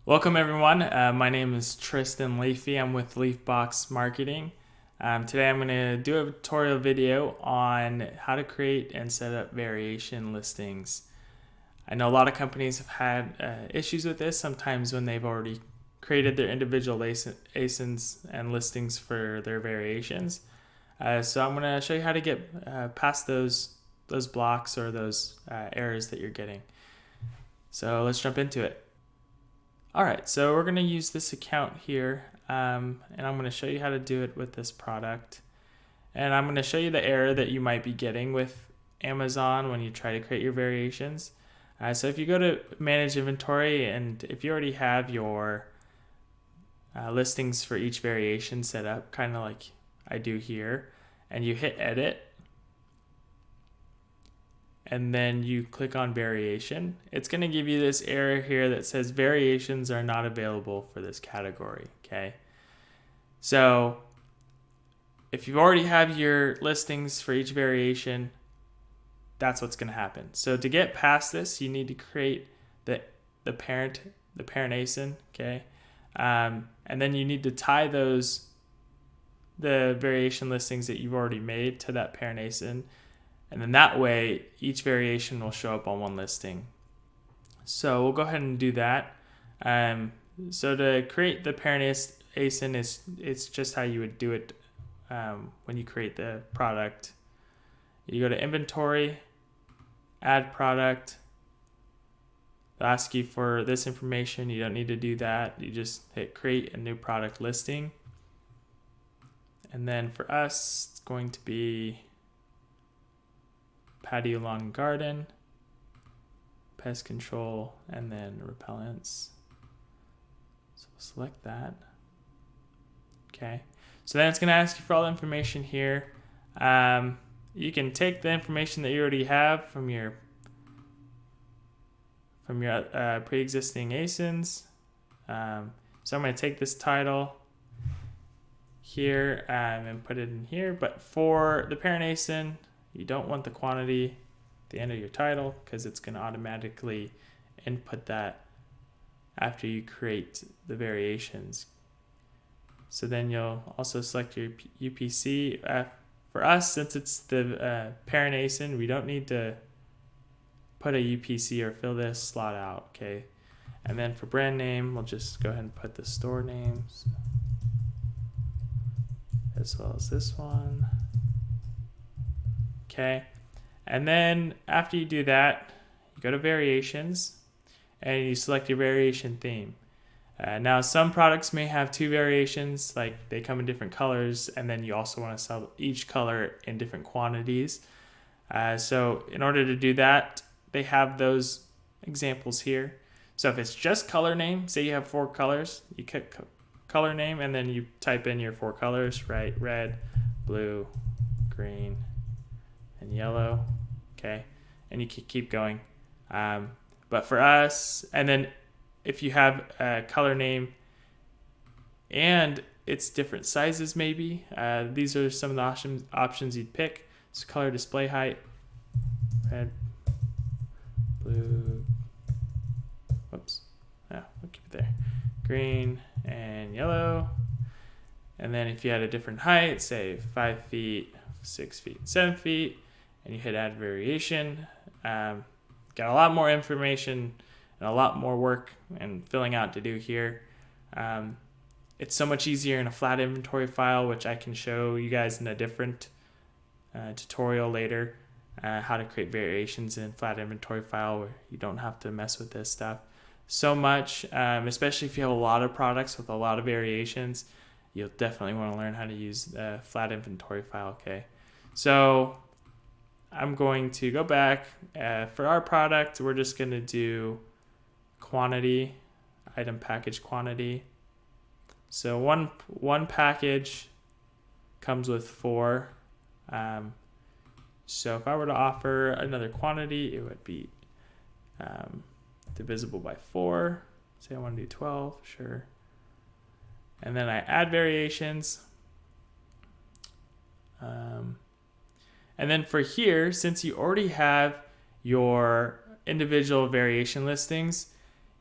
Welcome everyone. My name is Tristan Leafy. I'm with Leafbox Marketing. Today I'm going to do a tutorial video on how to create and set up variation listings. I know a lot of companies have had issues with this sometimes when they've already created their individual ASINs and listings for their variations. So I'm going to show you how to get past those blocks or those errors that you're getting. So let's jump into it. Alright, so we're going to use this account here, and I'm going to show you how to do it with this product. And I'm going to show you the error that you might be getting with Amazon when you try to create your variations. So if you go to Manage Inventory, and if you already have your listings for each variation set up, kind of like I do here, and you hit Edit, and then you click on variation, it's going to give you this error here that says variations are not available for this category. Okay, so if you already have your listings for each variation, that's what's going to happen. So to get past this, you need to create the parent ASIN. Okay, and then you need to tie the variation listings that you've already made to that parent ASIN. And then that way, each variation will show up on one listing. So we'll go ahead and do that. So to create the parent ASIN, it's just how you would do it when you create the product. You go to Inventory, Add Product. They'll ask you for this information. You don't need to do that. You just hit Create a New Product Listing. And then for us, it's going to be patio, lawn, garden, pest control, and then repellents. So we'll select that. Okay. So then it's going to ask you for all the information here. You can take the information that you already have from your pre-existing ASINs. So I'm going to take this title here and put it in here. But for the parent ASIN, you don't want the quantity at the end of your title because it's going to automatically input that after you create the variations. So then you'll also select your UPC. For us, since it's the parent ASIN, we don't need to put a UPC or fill this slot out. Okay, and then for brand name, we'll just go ahead and put the store names as well as this one. Okay, and then after you do that, you go to variations and you select your variation theme. Now some products may have two variations, like they come in different colors, and then you also want to sell each color in different quantities. So in order to do that, they have those examples here. So if it's just color name, say you have 4 colors, you click color name and then you type in your 4 colors, right? Red, blue, green, and yellow. Okay, and you can keep going. But for us, and then if you have a color name and it's different sizes, maybe these are some of the options you'd pick. So color display height, red, blue, whoops, we'll keep it there, green and yellow. And then if you had a different height, say 5 feet, 6 feet, 7 feet, and you hit add variation, got a lot more information and a lot more work and filling out to do here. It's so much easier in a flat inventory file, which I can show you guys in a different tutorial later, how to create variations in flat inventory file where you don't have to mess with this stuff so much, especially if you have a lot of products with a lot of variations. You'll definitely want to learn how to use the flat inventory file. Okay, so I'm going to go back. For our product, we're just going to do quantity, item package quantity. So one package comes with 4. So if I were to offer another quantity, it would be divisible by 4. Say I want to do 12, sure. And then I add variations. And then for here, since you already have your individual variation listings,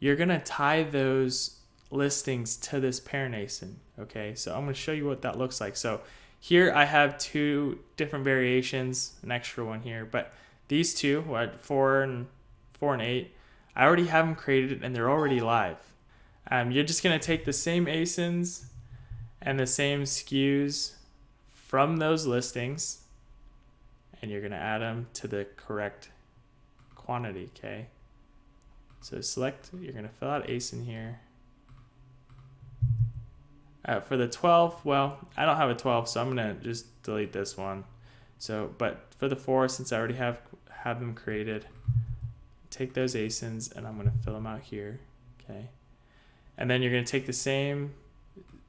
you're going to tie those listings to this parent ASIN. Okay, so I'm going to show you what that looks like. So here I have two different variations, an extra one here, but these two, 4 and 8, I already have them created and they're already live. You're just going to take the same ASINs and the same SKUs from those listings, and you're going to add them to the correct quantity. Okay, so select, you're going to fill out ASIN here. For the 12, well, I don't have a 12, so I'm going to just delete this one. So, but for the 4, since I already have them created, take those ASINs and I'm going to fill them out here. Okay, and then you're going to take the same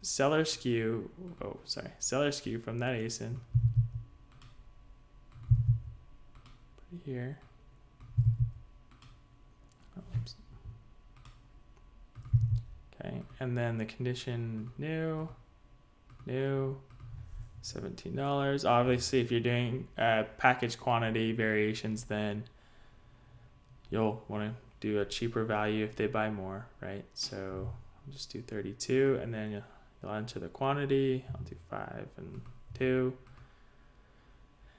seller SKU from that ASIN, put it here. Oops. Okay, and then the condition new, $17. Obviously, if you're doing package quantity variations, then you'll want to do a cheaper value if they buy more, right? So I'll just do 32, and then you'll enter the quantity. I'll do 5 and 2.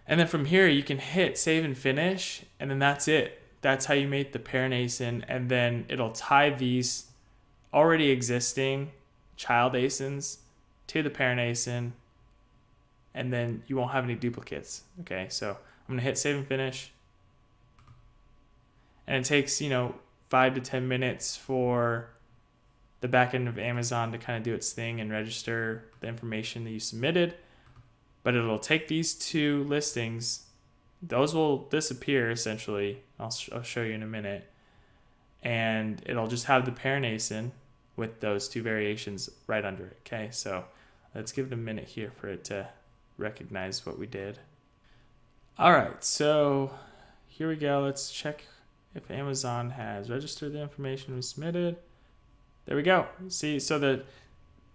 And then from here, you can hit save and finish, and then that's it. That's how you make the parent ASIN, and then it'll tie these already existing child ASINs to the parent ASIN, and then you won't have any duplicates. Okay, so I'm gonna hit save and finish, and it takes 5 to 10 minutes for the back end of Amazon to kind of do its thing and register the information that you submitted. But it'll take these two listings, those will disappear essentially. I'll show you in a minute, and it'll just have the parent ASIN with those two variations right under it. Okay, so let's give it a minute here for it to recognize what we did. All right, so here we go. Let's check if Amazon has registered the information we submitted. There we go. See, so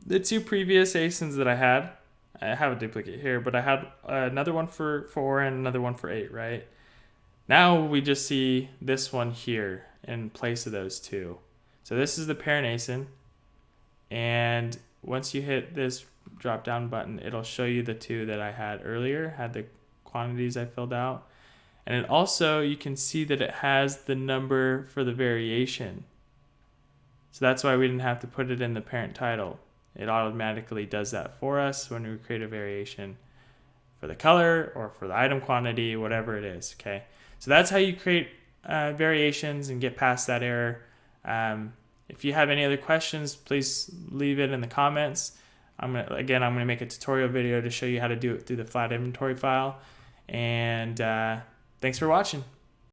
the two previous ASINs that I have a duplicate here, but I had another one for 4 and another one for 8, right? Now we just see this one here in place of those two. So this is the parent ASIN, and once you hit this drop down button, it'll show you the two that I had earlier, had the quantities I filled out. And it also, you can see that it has the number for the variation. So that's why we didn't have to put it in the parent title. It automatically does that for us when we create a variation for the color or for the item quantity, whatever it is. Okay, so that's how you create variations and get past that error. If you have any other questions, please leave it in the comments. I'm gonna make a tutorial video to show you how to do it through the flat inventory file. And thanks for watching.